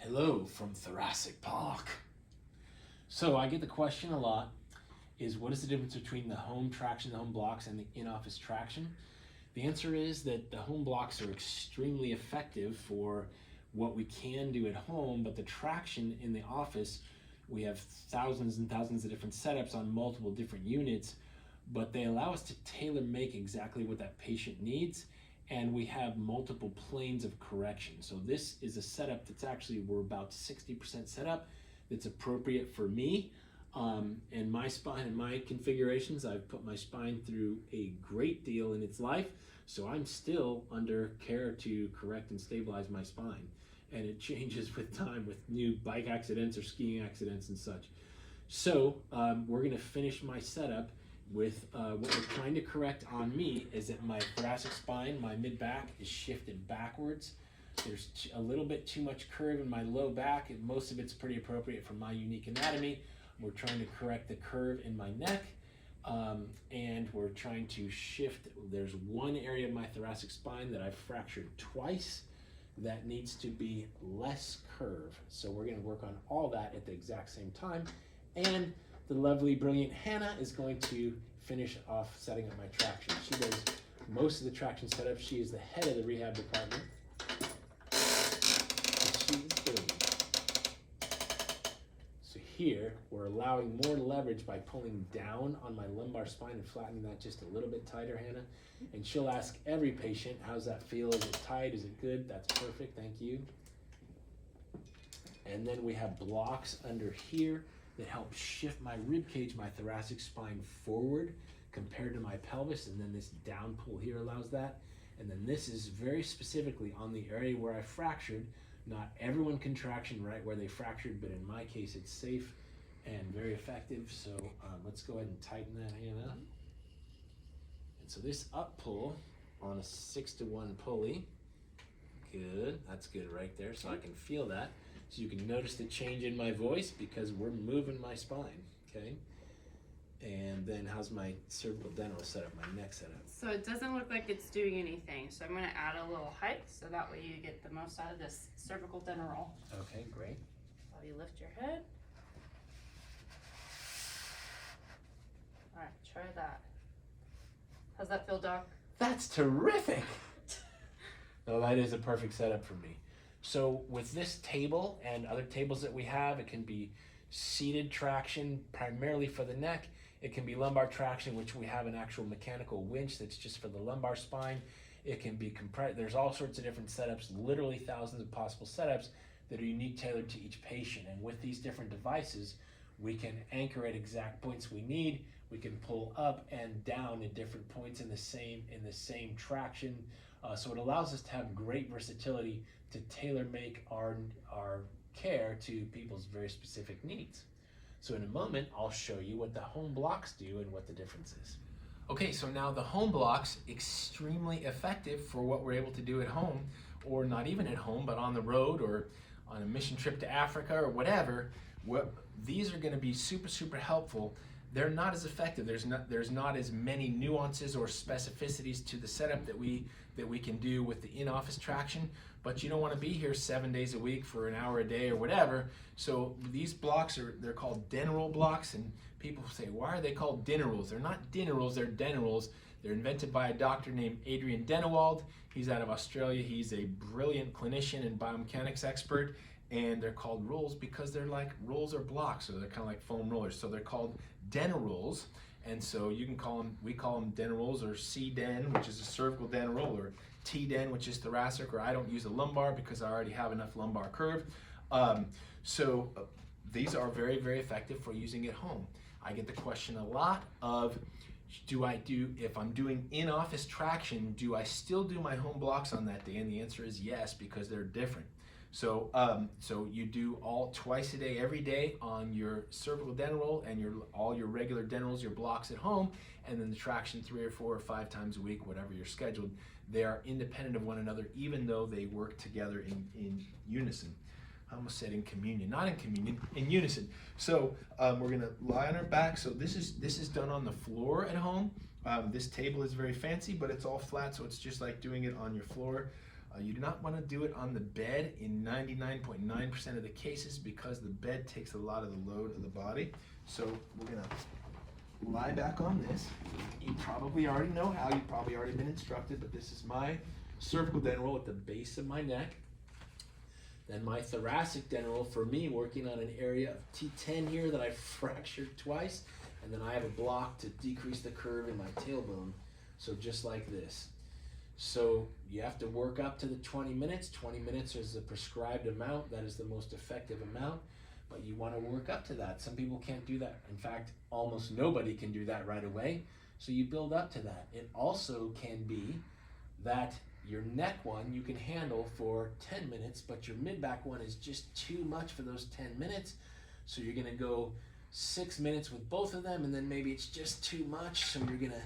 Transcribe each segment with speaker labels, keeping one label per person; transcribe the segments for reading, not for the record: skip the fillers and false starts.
Speaker 1: Hello from Thoracic Park. So I get the question a lot is what is the difference between the home traction, the home blocks, and the in-office traction? The answer is that the home blocks are extremely effective for what we can do at home, but the traction in the office, we have thousands and thousands of different setups on multiple different units, but they allow us to tailor make exactly what that patient needs, and we have multiple planes of correction. So this is a setup that's actually, we're about 60% set up, that's appropriate for me and my spine and my configurations. I've put my spine through a great deal in its life, so I'm still under care to correct and stabilize my spine. And it changes with time with new bike accidents or skiing accidents and such. So we're gonna finish my setup with what we're trying to correct on me is that my thoracic spine, my mid-back is shifted backwards. There's a little bit too much curve in my low back, and most of it's pretty appropriate for my unique anatomy. We're trying to correct the curve in my neck, and we're trying to shift. There's one area of my thoracic spine that I've fractured twice that needs to be less curve. So we're gonna work on all that at the exact same time. And the lovely, brilliant Hannah is going to finish off setting up my traction. She does most of the traction setup. She is the head of the rehab department. And she's brilliant. So here, we're allowing more leverage by pulling down on my lumbar spine and flattening that just a little bit tighter, Hannah. And she'll ask every patient, how's that feel? Is it tight? Is it good? That's perfect, thank you. And then we have blocks under here that help shift my rib cage, my thoracic spine forward compared to my pelvis, and then this down pull here allows that. And then this is very specifically on the area where I fractured. Not everyone can traction right where they fractured, but in my case it's safe and very effective. So let's go ahead and tighten that hand up. And so this up pull on a 6-to-1 pulley, good, that's good right there, so I can feel that. So you can notice the change in my voice because we're moving my spine, okay? And then how's my cervical dental setup, my neck setup?
Speaker 2: So it doesn't look like it's doing anything. So I'm gonna add a little height so that way you get the most out of this cervical dental roll.
Speaker 1: Okay, great.
Speaker 2: While you lift your head. All right, try that. How's that feel, Doc?
Speaker 1: That's terrific. No, that is a perfect setup for me. So with this table and other tables that we have, it can be seated traction primarily for the neck. It can be lumbar traction, which we have an actual mechanical winch that's just for the lumbar spine. It can be compressed. There's all sorts of different setups, literally thousands of possible setups that are unique, tailored to each patient. And with these different devices, we can anchor at exact points we need. We can pull up and down at different points in the same traction. So it allows us to have great versatility to tailor make our care to people's very specific needs. So in a moment, I'll show you what the home blocks do and what the difference is. Okay, so now the home blocks, extremely effective for what we're able to do at home, or not even at home, but on the road or on a mission trip to Africa or whatever. These are gonna be super, super helpful. They're not as effective. There's not as many nuances or specificities to the setup that we can do with the in-office traction, but you don't want to be here 7 days a week for an hour a day or whatever. So these blocks they're called dental blocks, and people say, why are they called dinner rolls? They're not dinner rolls, they're dental rolls. They're invented by a doctor named Adrian Denewald. He's out of Australia. He's a brilliant clinician and biomechanics expert, and they're called rolls because they're like rolls or blocks, so they're kind of like foam rollers. So they're called dental rolls, and so you can call them, we call them dental rolls, or C-den, which is a cervical dental roll, or T-den, which is thoracic, or I don't use a lumbar because I already have enough lumbar curve. These are very, very effective for using at home. I get the question a lot of, if I'm doing in-office traction, do I still do my home blocks on that day? And the answer is yes, because they're different. So you do all twice a day, every day on your cervical dental roll and all your regular dental rolls, your blocks at home, and then the traction 3 or 4 or 5 times a week, whatever you're scheduled. They are independent of one another, even though they work together in unison. I almost said in communion, not in communion, in unison. So we're gonna lie on our back. So this is done on the floor at home. This table is very fancy, but it's all flat, so it's just like doing it on your floor.
Speaker 3: You do not want to do it on the bed in 99.9% of the cases because the bed takes a lot of the load of the body. So we're going to lie back on this. You probably already know how, you've probably already been instructed, but this is my cervical den roll at the base of my neck. Then my thoracic den roll for me, working on an area of T10 here that I fractured twice, and then I have a block to decrease the curve in my tailbone. So just like this. So you have to work up to the 20 minutes. 20 minutes is the prescribed amount. That is the most effective amount, but you want to work up to that. Some people can't do that. In fact, almost nobody can do that right away. So you build up to that. It also can be that your neck one you can handle for 10 minutes, but your mid-back one is just too much for those 10 minutes. So you're gonna go 6 minutes with both of them, and then maybe it's just too much. So you're gonna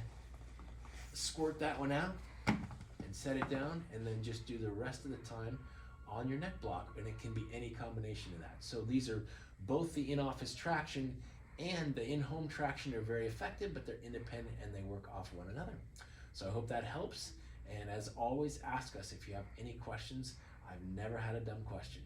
Speaker 3: squirt that one out and set it down, and then just do the rest of the time on your neck block, and it can be any combination of that. So these are both the in-office traction and the in-home traction are very effective, but they're independent and they work off one another. So I hope that helps, and as always, ask us if you have any questions. I've never had a dumb question.